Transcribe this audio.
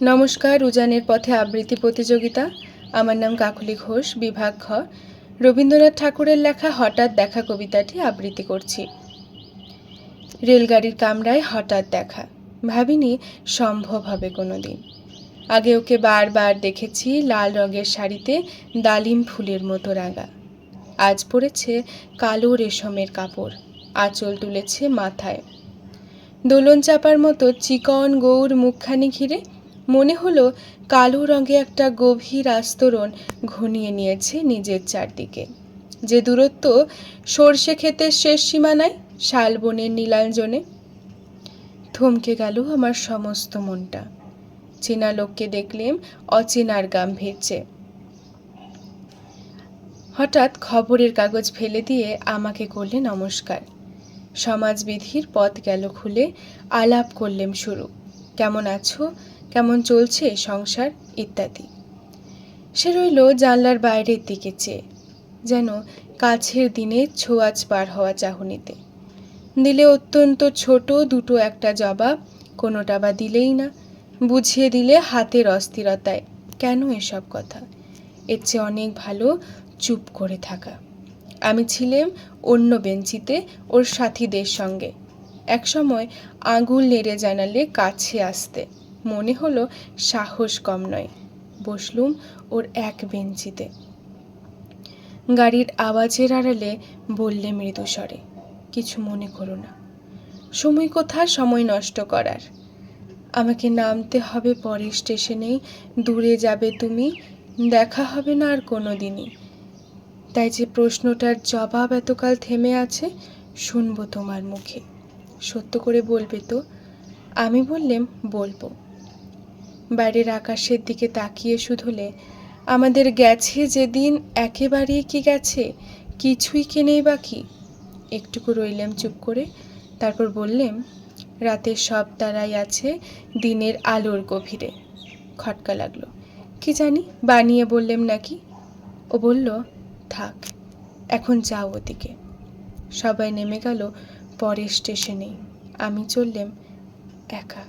নমস্কার, উজানের পথে আবৃত্তি প্রতিযোগিতা। আমার নাম কাকলি ঘোষ, বিভাগ খ। রবীন্দ্রনাথ ঠাকুরের লেখা হঠাৎ দেখা কবিতাটি আবৃত্তি করছি। রেলগাড়ির কামরায় হঠাৎ দেখা, ভাবিনি সম্ভব হবে কোনো দিন। আগে ওকে বারবার দেখেছি লাল রঙের শাড়িতে ডালিম ফুলের মতো রাঙা। আজ পরেছে কালো রেশমের কাপড়, আঁচল তুলেছে মাথায়। দোলন চাপার মতো চিকন গৌর মুখখানি ঘিরে মনে হলো কালো রঙে একটা গভীর আস্তরণ ঘনিয়ে নিয়েছে নিজের চারদিকে। যে দূরত্ব সর্ষে ক্ষেতের শেষ সীমানায়, শালবনের নীলাঞ্জনে। থমকে গেল আমার সমস্ত মনটা। চেনা লোককে দেখলেম অচেনার গাম্ভীর্যে। হঠাৎ খবরের কাগজ ফেলে দিয়ে আমাকে করলে নমস্কার। সমাজবিধির পথ গেল খুলে, আলাপ করলেম শুরু। কেমন আছো, কেমন চলছে সংসার ইত্যাদি। সে রইল জানলার বাইরের দিকে চেয়ে, যেন কাছের দিনে ছোঁয়াচ পার হওয়া চাহনিতে। দিলে অত্যন্ত ছোট দুটো একটা জবাব, কোনোটা বা দিলেই না। বুঝিয়ে দিলে হাতের অস্থিরতায় কেন এসব কথা, এর চেয়ে অনেক ভালো চুপ করে থাকা। আমি ছিলাম অন্য বেঞ্চিতে ওর সাথীদের সঙ্গে। একসময় আঙুল নেড়ে জানালে কাছে আসতে, মনে হলো সাহস কম নয়। বসলুম ওর এক বেঞ্চিতে। গাড়ির আওয়াজের আড়ালে বললে মৃদু স্বরে, কিছু মনে করো না। সময় কোথা সময় নষ্ট করার। আমাকে নামতে হবে পরের স্টেশনেই, দূরে যাবে তুমি, দেখা হবে না আর কোনো দিনই। তাই যে প্রশ্নটার জবাব এতকাল থেমে আছে, শুনবো তোমার মুখে। সত্য করে বলবে তো? আমি বললেম বলবো। বাইরের আকাশের দিকে তাকিয়ে শুধুলে, আমাদের গেছে যেদিন একেবারেই কি গেছে, কিছুই কি নেই বাকি। একটুকু রইলাম চুপ করে, তারপর বললেম, রাতের সব তারাই আছে দিনের আলোর গভীরে। খটকা লাগলো, কি জানি বানিয়ে বললেম নাকি। ও বলল, থাক এখন যাও ওদিকে। সবাই নেমে গেল পরের স্টেশনে, আমি চললেম একা।